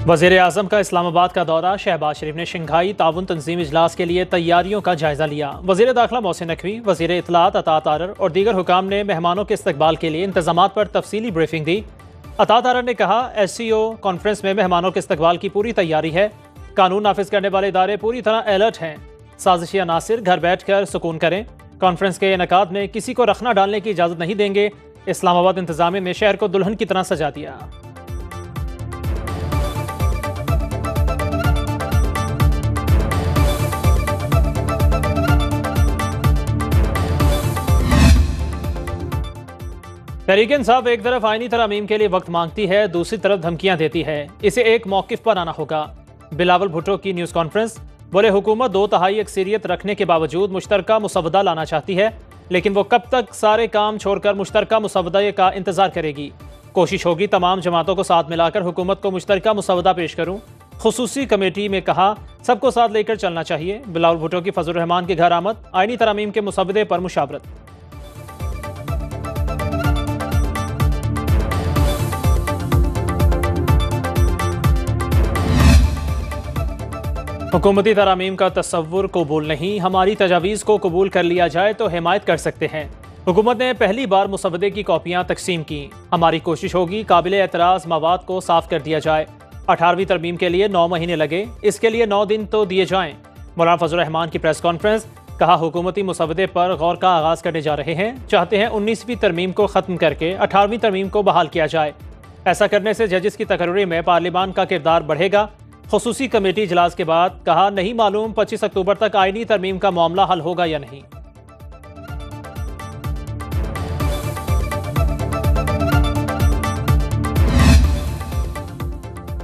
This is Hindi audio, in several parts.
वज़ीर आज़म का इस्लामाबाद का दौरा। शहबाज शरीफ ने शंघाई ताउन तंजीम इजलास के लिए तैयारियों का जायजा लिया। वज़ीर दाखिला मोहसिन नकवी, वज़ीर इत्तलात अता तारर और दीगर हुकाम ने मेहमानों के इस्तकबाल के लिए इंतजामात पर तफसीली ब्रीफिंग दी। अता तारर ने कहा, SCO कॉन्फ्रेंस में मेहमानों के इस्तकबाल की पूरी तैयारी है। कानून नाफिज करने वाले इदारे पूरी तरह अलर्ट हैं। साजिशी अनासिर घर बैठ कर सुकून करें। कॉन्फ्रेंस के इनेकाद में किसी को रखना डालने की इजाज़त नहीं देंगे। इस्लामाबाद इंतजामिया ने शहर को दुल्हन की तरह सजा दिया। तहरीक इंसाफ एक तरफ आईनी तरमीम के लिए वक्त मांगती है, दूसरी तरफ धमकियां देती है। इसे एक मौकिफ पर आना होगा। बिलावल भुट्टो की न्यूज़ कॉन्फ्रेंस। बोले, हुकूमत 2/3 अक्सरियत रखने के बावजूद मुश्तरका मुसवदा लाना चाहती है, लेकिन वो कब तक सारे काम छोड़कर मुश्तरका मुसवदा का इंतजार करेगी। कोशिश होगी तमाम जमातों को साथ मिलाकर हुकूमत को मुश्तरका मुसवदा पेश करूँ। खुसूसी कमेटी में कहा, सबको साथ लेकर चलना चाहिए। बिलावल भुट्टो की फजल रहमान के घर आमद। आईनी तरमीम के मुसवदे पर मुशावरत। हुकूमती तरामीम का तस्वुर कबूल नहीं, हमारी तजावीज़ को कबूल कर लिया जाए तो हिमायत कर सकते हैं। हुकूमत ने पहली बार मुसवदे की कॉपियाँ तकसीम की। हमारी कोशिश होगी काबिल एतराज़ मवाद को साफ कर दिया जाए। 18वीं तरमीम के लिए 9 महीने लगे, इसके लिए 9 दिन तो दिए जाएं। मौलाना फजल रहमान की प्रेस कॉन्फ्रेंस। कहा, हुकूमती मुसवदे पर गौर का आगाज़ करने जा रहे हैं। चाहते हैं 19वीं तरमीम को ख़त्म करके 18वीं तरमीम को बहाल किया जाए। ऐसा करने से जजिस की तकर्री में पार्लिमान का किरदार बढ़ेगा। खुसूसी कमेटी इजलास के बाद कहा, नहीं मालूम 25 अक्टूबर तक आईनी तरमीम का मामला हल होगा या नहीं।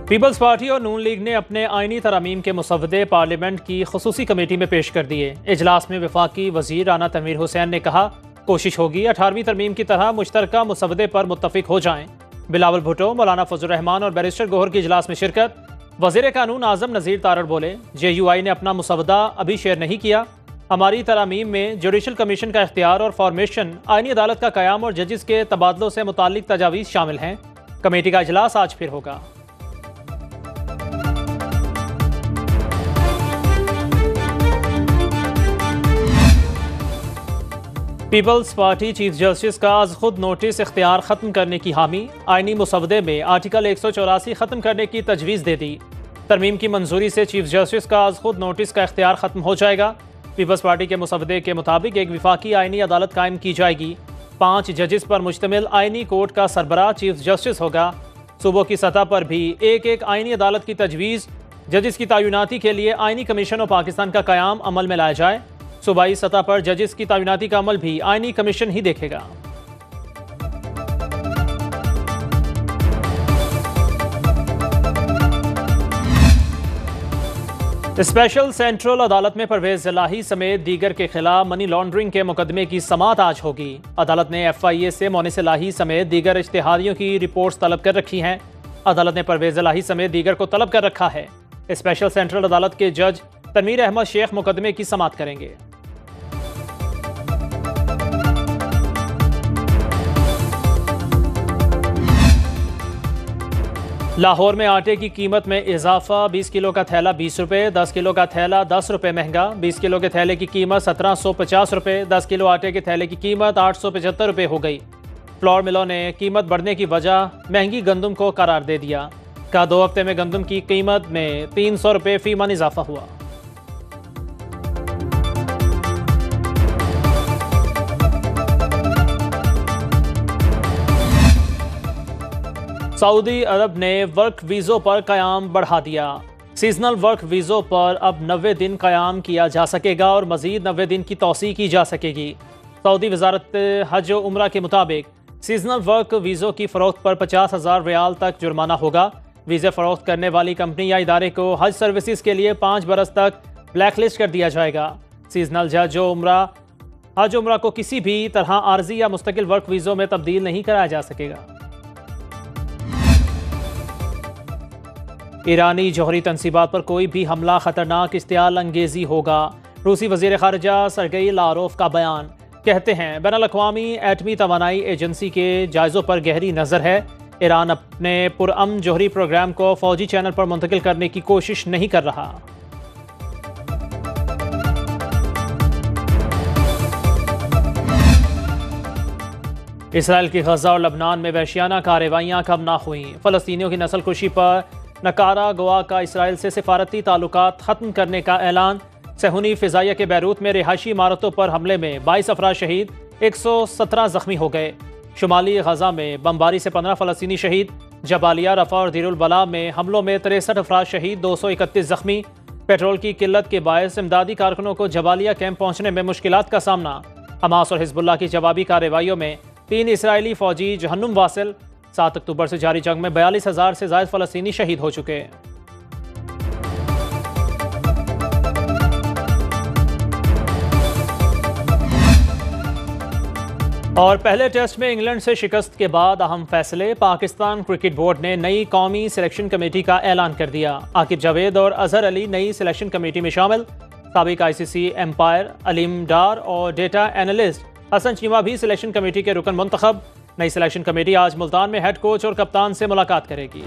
पीपल्स पार्टी और नून लीग ने अपने आईनी तरमीम के मुसवदे पार्लियामेंट की खुसूसी कमेटी में पेश कर दिए। इजलास में वफाकी वजीर राना तनवीर हुसैन ने कहा, कोशिश होगी 18वीं तरमीम की तरह मुश्तरका मुसवदे पर मुत्तफिक हो जाएं। बिलावल भुट्टो, मौलाना फजल रहमान और बैरिस्टर गौहर की इजलास में शिरकत। वज़ीर कानून आज़म नज़ीर तारड़ बोले, JUI ने अपना मुसवदा अभी शेयर नहीं किया। हमारी तरामीम में जुडिशल कमीशन का इख्तियार और फॉर्मेशन, आईनी अदालत का क़याम और जजिस के तबादलों से मुताल्लिक तजावीज़ शामिल हैं। कमेटी का इजलास आज फिर होगा। पीपल्स पार्टी चीफ जस्टिस का आज खुद नोटिस इख्तियार ख़त्म करने की हामी। आईनी मुसवदे में आर्टिकल 184 ख़त्म करने की तजवीज़ दे दी। तरमीम की मंजूरी से चीफ जस्टिस का आज खुद नोटिस का इख्तियार ख़त्म हो जाएगा। पीपल्स पार्टी के मुसवदे के मुताबिक एक विफाकी आईनी अदालत कायम की जाएगी। 5 जजिस पर मुश्तमिल आईनी कोर्ट का सरबराह चीफ जस्टिस होगा। सूबों की सतह पर भी एक आईनी अदालत की तजवीज़। जजिस की तैनाती के लिए आईनी कमीशन ऑफ पाकिस्तान का क़याम अमल में लाया जाए। सूबाई सतह पर जजिस की तैनाती का अमल भी आईनी कमीशन ही देखेगा। स्पेशल सेंट्रल अदालत में परवेज इलाही समेत दीगर के खिलाफ मनी लॉन्ड्रिंग के मुकदमे की समाअत आज होगी। अदालत ने FIA से मोनिस इलाही समेत दीगर इश्तिहादियों की रिपोर्ट्स तलब कर रखी हैं। अदालत ने परवेज इलाही समेत दीगर को तलब कर रखा है। स्पेशल सेंट्रल अदालत के जज तनवीर अहमद शेख मुकदमे की समाअत करेंगे। लाहौर में आटे की कीमत में इजाफा। 20 किलो का थैला 20 रुपये, 10 किलो का थैला 10 रुपये महंगा। 20 किलो के थैले की कीमत 1750 रुपये, 10 किलो आटे के थैले की कीमत 875 रुपये हो गई। फ्लोर मिलों ने कीमत बढ़ने की वजह महंगी गंदम को करार दे दिया। कहा, 2 हफ्ते में गंदम की कीमत में 300 रुपये फी मन इजाफा हुआ। सऊदी अरब ने वर्क वीज़ों पर क़याम बढ़ा दिया। सीजनल वर्क वीज़ों पर अब 90 दिन क़याम किया जा सकेगा और मज़ीद 90 दिन की तौसीक़ की जा सकेगी। सऊदी वज़ारत हज व उम्रा के मुताबिक सीजनल वर्क वीज़ों की फ़रोख्त पर 50,000 रियाल तक जुर्माना होगा। वीज़े फ़रोख्त करने वाली कंपनी या इदारे को हज सर्विसेज के लिए 5 बरस तक ब्लैक लिस्ट कर दिया जाएगा। सीजनल हज उम्रा को किसी भी तरह आर्जी या मुस्तकिल वर्क वीज़ों में तब्दील नहीं कराया जा सकेगा। ईरानी जौहरी तनसीबात पर कोई भी हमला खतरनाक इश्तियाल अंगेजी होगा। रूसी वज़ीर ख़ारिजा सरगेई लारोफ का बयान। कहते हैं, बैनुल अक़वामी एटमी तवानाई एजेंसी के जायज़ों पर गहरी नज़र है। ईरान अपने पुरअमन जोहरी प्रोग्राम को फौजी चैनल पर मुंतकिल करने की कोशिश नहीं कर रहा। इसराइल की गजा और लबनान में वहशियाना कार्रवाइयाँ कब ना हुई। फ़लस्तीनियों की नस्लकुशी पर नकारा गोवा का इसराइल से सिफारती ताल्लुकात ख़त्म करने का ऐलान। सहूनी फ़िज़ाइया के बैरूत में रिहायशी इमारतों पर हमले में 22 अफराद शहीद, 117 ज़ख्मी हो गए। शुमाली गजा में बमबारी से 15 फ़लस्तीनी शहीद। जबालिया, रफ़ा और दीरुल बला में हमलों में 63 अफराद शहीद, 231 ज़ख्मी। पेट्रोल की किल्लत के बायस इमदादी कारकुनों को जबालिया कैंप पहुँचने में मुश्किलात का सामना। हमास और हिजबुल्लाह की जवाबी कार्रवाइयों में 3 इसराइली फ़ौजी जहन्नुम वासिल। 7 अक्टूबर से जारी जंग में 42,000 से ज़ायद फ़लस्तीनी शहीद हो चुके। और पहले टेस्ट में इंग्लैंड से शिकस्त के बाद अहम फैसले। पाकिस्तान क्रिकेट बोर्ड ने नई कौमी सिलेक्शन कमेटी का ऐलान कर दिया। आकिब जावेद और अजहर अली नई सिलेक्शन कमेटी में शामिल। साबिक ICC एम्पायर अलीम डार और डेटा एनालिस्ट हसन चीमा भी सिलेक्शन कमेटी के रुकन मुंतखब। नई सिलेक्शन कमेटी आज मुल्तान में हेड कोच और कप्तान से मुलाकात करेगी।